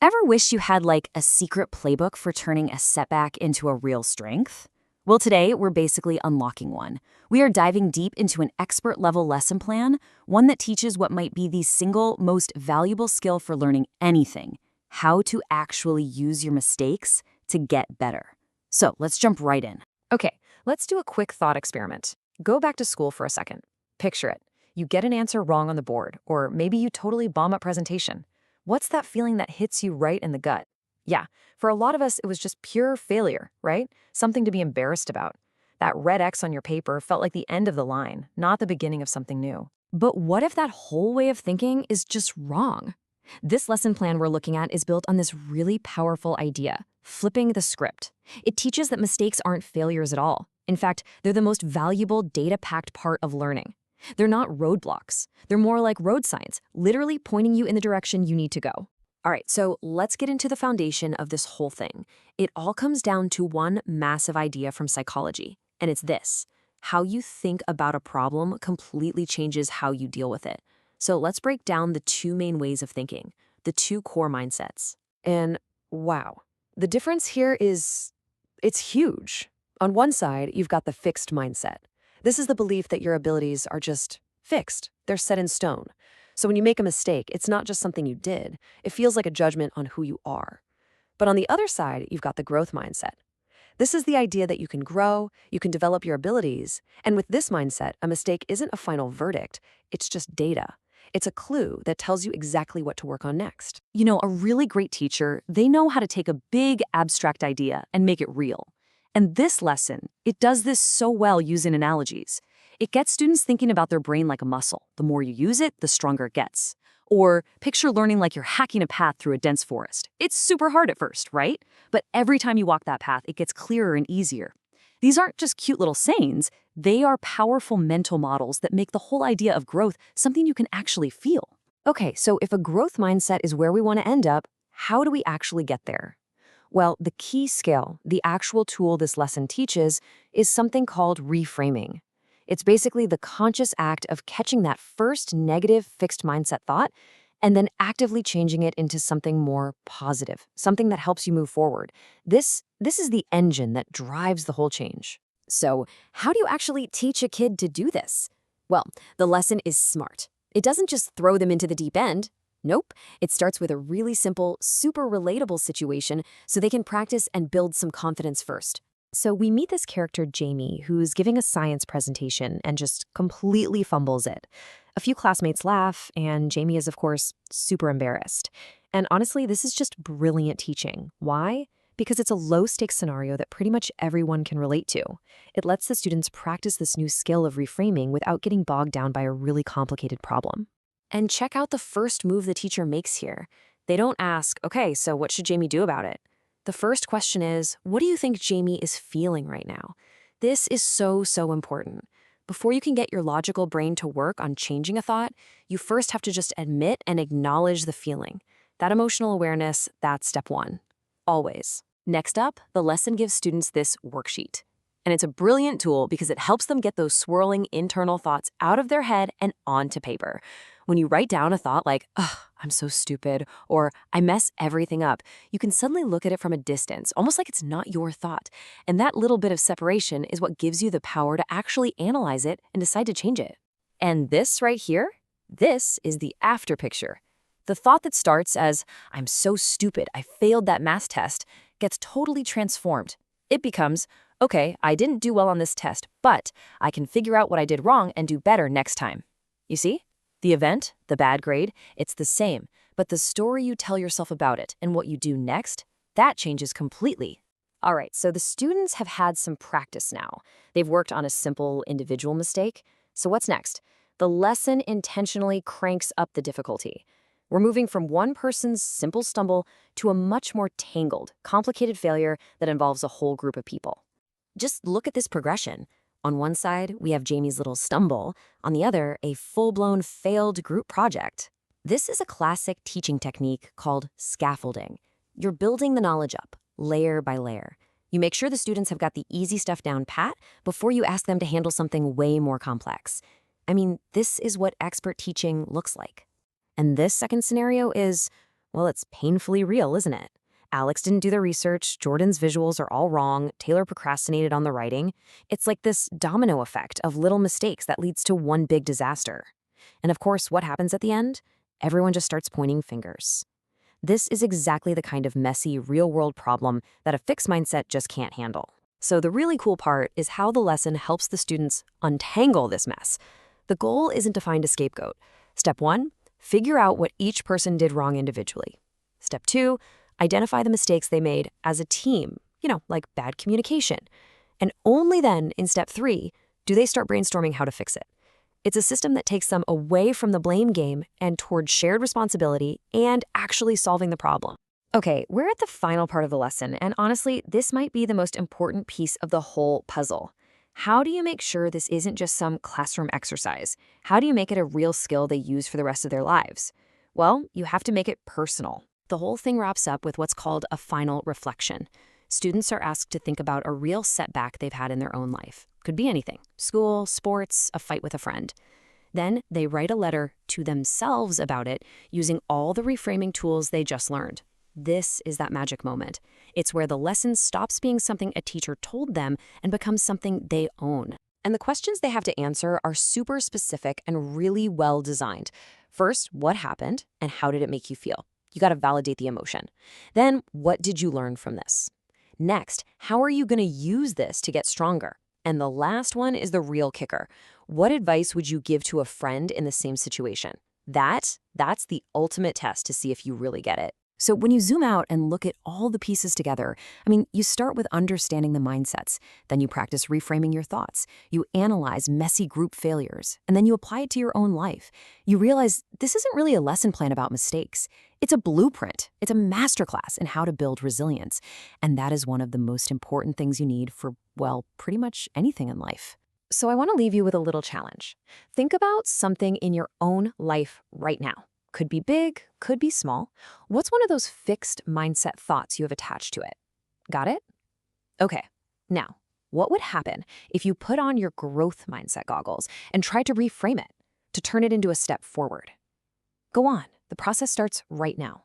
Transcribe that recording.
Ever wish you had like a secret playbook for turning a setback into a real strength? Well, today we're basically unlocking one. We are diving deep into an expert-level lesson plan, one that teaches what might be the single most valuable skill for learning anything: how to actually use your mistakes to get better. So let's jump right in. Okay, let's do a quick thought experiment. Go back to school for a second. Picture it. You get an answer wrong on the board, or maybe you totally bomb a presentation. What's that feeling that hits you right in the gut? Yeah, for a lot of us, it was just pure failure, right? Something to be embarrassed about. That red X on your paper felt like the end of the line, not the beginning of something new. But what if that whole way of thinking is just wrong? This lesson plan we're looking at is built on this really powerful idea: flipping the script. It teaches that mistakes aren't failures at all. In fact, they're the most valuable data-packed part of learning. They're not roadblocks. They're more like road signs, literally pointing you in the direction you need to go. All right, so let's get into the foundation of this whole thing. It all comes down to one massive idea from psychology, and it's this: how you think about a problem completely changes how you deal with it. So let's break down the two main ways of thinking, the two core mindsets. And wow, the difference here it's huge. On one side, you've got the fixed mindset. This is the belief that your abilities are just fixed. They're set in stone. So when you make a mistake, it's not just something you did. It feels like a judgment on who you are. But on the other side, you've got the growth mindset. This is the idea that you can grow, you can develop your abilities, and with this mindset, a mistake isn't a final verdict, it's just data. It's a clue that tells you exactly what to work on next. You know, a really great teacher, they know how to take a big abstract idea and make it real. And this lesson, it does this so well using analogies. It gets students thinking about their brain like a muscle. The more you use it, the stronger it gets. Or picture learning like you're hacking a path through a dense forest. It's super hard at first, right? But every time you walk that path, it gets clearer and easier. These aren't just cute little sayings. They are powerful mental models that make the whole idea of growth something you can actually feel. Okay, so if a growth mindset is where we want to end up, how do we actually get there? Well, the key skill, the actual tool this lesson teaches, is something called reframing. It's basically the conscious act of catching that first negative fixed mindset thought and then actively changing it into something more positive, something that helps you move forward. This is the engine that drives the whole change. So, how do you actually teach a kid to do this? Well, the lesson is smart. It doesn't just throw them into the deep end. Nope, it starts with a really simple, super relatable situation so they can practice and build some confidence first. So we meet this character, Jamie, who's giving a science presentation and just completely fumbles it. A few classmates laugh, and Jamie is, of course, super embarrassed. And honestly, this is just brilliant teaching. Why? Because it's a low-stakes scenario that pretty much everyone can relate to. It lets the students practice this new skill of reframing without getting bogged down by a really complicated problem. And check out the first move the teacher makes here. They don't ask, okay, so what should Jamie do about it? The first question is, what do you think Jamie is feeling right now? This is so important. Before you can get your logical brain to work on changing a thought, you first have to just admit and acknowledge the feeling. That emotional awareness, that's step one. Always. Next up, the lesson gives students this worksheet. And it's a brilliant tool because it helps them get those swirling internal thoughts out of their head and onto paper. When you write down a thought like, ugh, I'm so stupid, or I mess everything up, you can suddenly look at it from a distance, almost like it's not your thought. And that little bit of separation is what gives you the power to actually analyze it and decide to change it. And this right here, this is the after picture. The thought that starts as, I'm so stupid, I failed that math test, gets totally transformed. It becomes, okay, I didn't do well on this test, but I can figure out what I did wrong and do better next time. You see? The event, the bad grade, it's the same, but the story you tell yourself about it and what you do next, that changes completely. All right, so the students have had some practice now. They've worked on a simple individual mistake. So what's next? The lesson intentionally cranks up the difficulty. We're moving from one person's simple stumble to a much more tangled, complicated failure that involves a whole group of people. Just look at this progression. On one side, we have Jamie's little stumble. On the other, a full-blown failed group project. This is a classic teaching technique called scaffolding. You're building the knowledge up, layer by layer. You make sure the students have got the easy stuff down pat before you ask them to handle something way more complex. I mean, this is what expert teaching looks like. And this second scenario is, Well, it's painfully real, isn't it? Alex didn't do the research, Jordan's visuals are all wrong, Taylor procrastinated on the writing. It's like this domino effect of little mistakes that leads to one big disaster. And of course, what happens at the end? Everyone just starts pointing fingers. This is exactly the kind of messy, real-world problem that a fixed mindset just can't handle. So the really cool part is how the lesson helps the students untangle this mess. The goal isn't to find a scapegoat. Step 1, figure out what each person did wrong individually. Step 2, identify the mistakes they made as a team, like bad communication. And only then, in step 3, do they start brainstorming how to fix it. It's a system that takes them away from the blame game and toward shared responsibility and actually solving the problem. Okay, we're at the final part of the lesson, and honestly, this might be the most important piece of the whole puzzle. How do you make sure this isn't just some classroom exercise? How do you make it a real skill they use for the rest of their lives? Well, you have to make it personal. The whole thing wraps up with what's called a final reflection. Students are asked to think about a real setback they've had in their own life. Could be anything: school, sports, a fight with a friend. Then they write a letter to themselves about it using all the reframing tools they just learned. This is that magic moment. It's where the lesson stops being something a teacher told them and becomes something they own. And the questions they have to answer are super specific and really well designed. First, what happened and how did it make you feel? You got to validate the emotion. Then, what did you learn from this? Next, how are you going to use this to get stronger? And the last one is the real kicker. What advice would you give to a friend in the same situation? That's the ultimate test to see if you really get it. So when you zoom out and look at all the pieces together, you start with understanding the mindsets. Then you practice reframing your thoughts. You analyze messy group failures, and then you apply it to your own life. You realize this isn't really a lesson plan about mistakes. It's a blueprint. It's a masterclass in how to build resilience. And that is one of the most important things you need for, well, pretty much anything in life. So I want to leave you with a little challenge. Think about something in your own life right now. Could be big, could be small. What's one of those fixed mindset thoughts you have attached to it? Got it? Okay. Now, what would happen if you put on your growth mindset goggles and try to reframe it, to turn it into a step forward? Go on. The process starts right now.